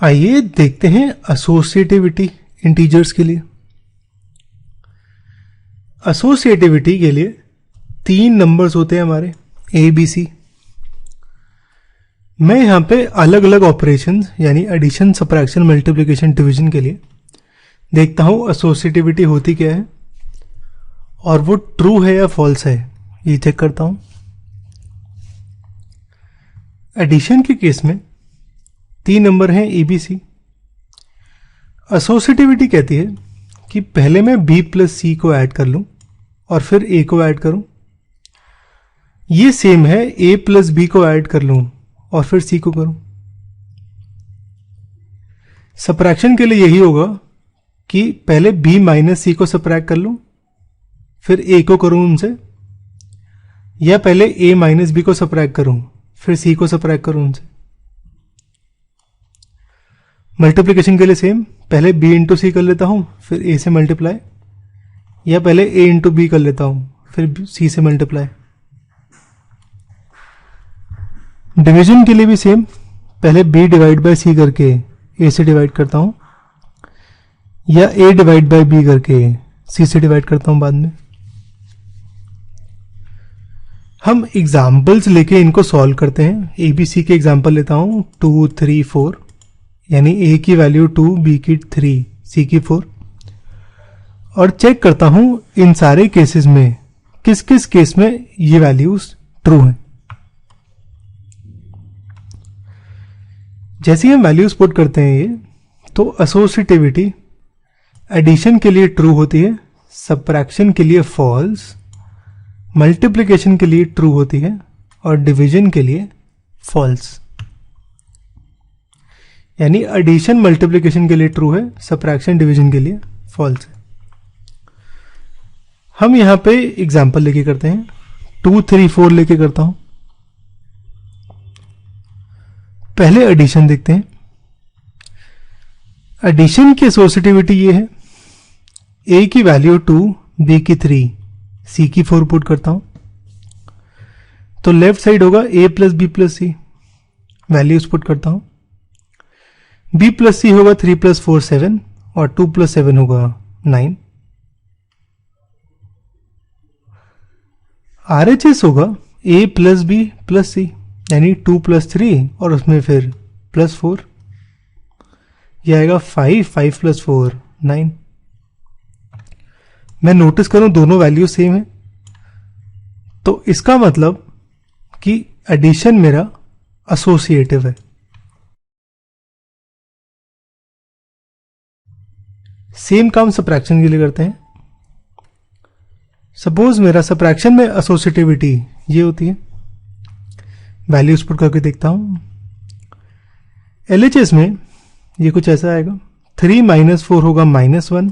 आइए देखते हैं एसोसिएटिविटी इंटीजर्स के लिए। एसोसिएटिविटी के लिए 3 नंबर्स होते हैं हमारे ए बी सी। मैं यहां पे अलग अलग ऑपरेशंस यानी एडिशन, सबट्रैक्शन, मल्टीप्लिकेशन, डिवीजन के लिए देखता हूं एसोसिएटिविटी होती क्या है और वो ट्रू है या फॉल्स है, ये चेक करता हूं। एडिशन के केस में 3 नंबर हैं ए बी सी। एसोसिएटिविटी कहती है कि पहले मैं बी प्लस सी को ऐड कर लूं और फिर ए को ऐड करूं। ये सेम है ए प्लस बी को ऐड कर लूं और फिर सी को करूं। सबट्रैक्शन के लिए यही होगा कि पहले बी माइनस सी को सबट्रैक्ट कर लूं फिर ए को करूं उनसे, या पहले ए माइनस बी को सबट्रैक्ट करूं फिर सी को सबट्रैक्ट करूं उनसे। मल्टीप्लिकेशन के लिए सेम, पहले b इंटू सी कर लेता हूं फिर a से मल्टीप्लाई, या पहले a इंटू बी कर लेता हूं फिर c से मल्टीप्लाई। डिवीजन के लिए भी सेम, पहले b डिवाइड बाय c करके a से डिवाइड करता हूं, या a डिवाइड बाय b करके c से डिवाइड करता हूं बाद में। हम एग्जाम्पल्स लेके इनको सॉल्व करते हैं। ए बी सी के एग्जाम्पल लेता हूं 2, 3, 4, यानी a की वैल्यू 2, b की 3, c की 4, और चेक करता हूं इन सारे केसेस में किस किस केस में ये वैल्यूज ट्रू हैं। जैसे ही हम वैल्यूज पुट करते हैं ये, तो एसोसिएटिविटी एडिशन के लिए ट्रू होती है, सबट्रैक्शन के लिए फॉल्स, मल्टीप्लिकेशन के लिए ट्रू होती है और डिवीजन के लिए फॉल्स। यानी एडिशन मल्टीप्लिकेशन के लिए ट्रू है, सबट्रैक्शन डिवीजन के लिए फॉल्स है। हम यहां पे एग्जांपल लेके करते हैं। 2, 3, 4 लेके करता हूं। पहले एडिशन देखते हैं। एडिशन की एसोसिएटिविटी ये है, a की वैल्यू 2, b की 3, c की 4 पुट करता हूं, तो लेफ्ट साइड होगा a plus B plus C, values put करता हूं। b प्लस सी होगा 3 प्लस 4 7 और 2 प्लस 7 होगा 9। RHS होगा a प्लस बी प्लस सी, यानी 2 प्लस 3 और उसमें फिर प्लस 4, यह आएगा 5, 5 प्लस 4 9। मैं नोटिस करूं दोनों वैल्यू सेम है, तो इसका मतलब कि एडिशन मेरा एसोसिएटिव है। सेम काम सबट्रैक्शन के लिए करते हैं। सपोज मेरा सबट्रैक्शन में एसोसिएटिविटी ये होती है, वैल्यूज पुट करके देखता हूं। LHS में ये कुछ ऐसा आएगा, 3 माइनस 4 होगा -1,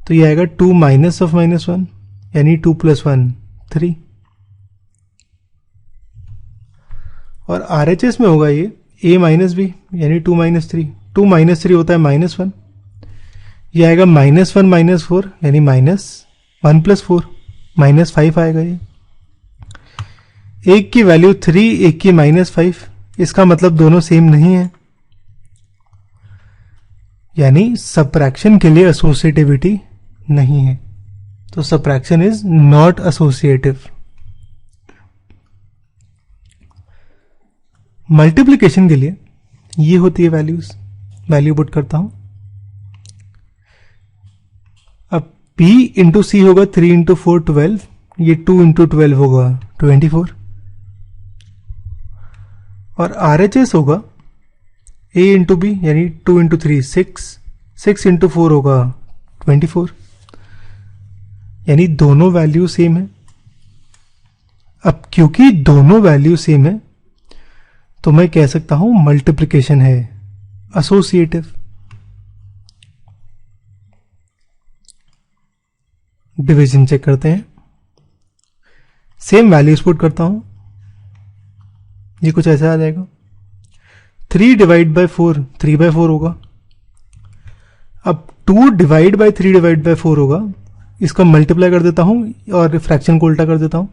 तो ये आएगा 2 माइनस ऑफ -1, यानी 2 प्लस 1 3। और RHS में होगा ये a माइनस बी, यानी 2 माइनस 3, 2 माइनस 3 होता है -1, ये आएगा -1 माइनस 4, यानी -1 प्लस 4, -5 आएगा ये। एक की वैल्यू 3, एक की -5, इसका मतलब दोनों सेम नहीं है, यानी सबट्रैक्शन के लिए एसोसिएटिविटी नहीं है, तो subtraction is not associative. Multiplication के लिए ये होती है वैल्यूज, वैल्यू पुट करता हूं। अब p इंटू सी होगा 3 इंटू 4 12, ये 2 इंटू 12 होगा 24, और RHS होगा a इंटू बी, यानी 2 इंटू 3 6, 6 इंटू 4 होगा 24, यानी दोनों वैल्यू सेम है। अब क्योंकि दोनों वैल्यू सेम है, तो मैं कह सकता हूं मल्टीप्लिकेशन है एसोसिएटिव। डिवीजन चेक करते हैं। सेम वैल्यूज पुट करता हूं, ये कुछ ऐसा आ जाएगा। 3 डिवाइड बाय 4 3/4 होगा। अब 2 डिवाइड बाय 3 डिवाइड बाय 4 होगा, इसको मल्टीप्लाई कर देता हूं और फ्रैक्शन को उल्टा कर देता हूं।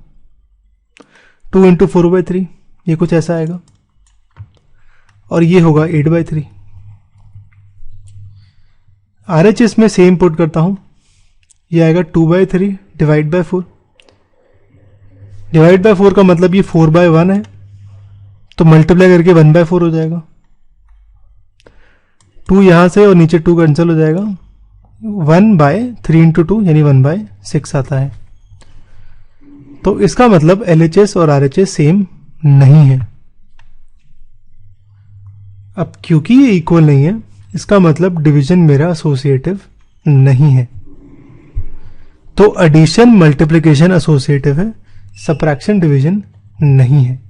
2 इंटू 4/3, ये कुछ ऐसा आएगा, और ये होगा 8/3, RHS में सेम पुट करता हूं, ये आएगा 2/3 डिवाइड बाय 4। डिवाइड बाय 4 का मतलब ये 4/1 है, तो मल्टीप्लाई करके 1/4 हो जाएगा। 2 यहां से और नीचे 2 कैंसिल हो जाएगा। 1/3 इंटू 2 यानी 1/6 आता है। तो इसका मतलब LHS और RHS सेम नहीं है। अब क्योंकि ये इक्वल नहीं है, इसका मतलब डिवीजन मेरा एसोसिएटिव नहीं है। तो एडिशन मल्टीप्लिकेशन एसोसिएटिव है, सबट्रैक्शन डिवीजन नहीं है।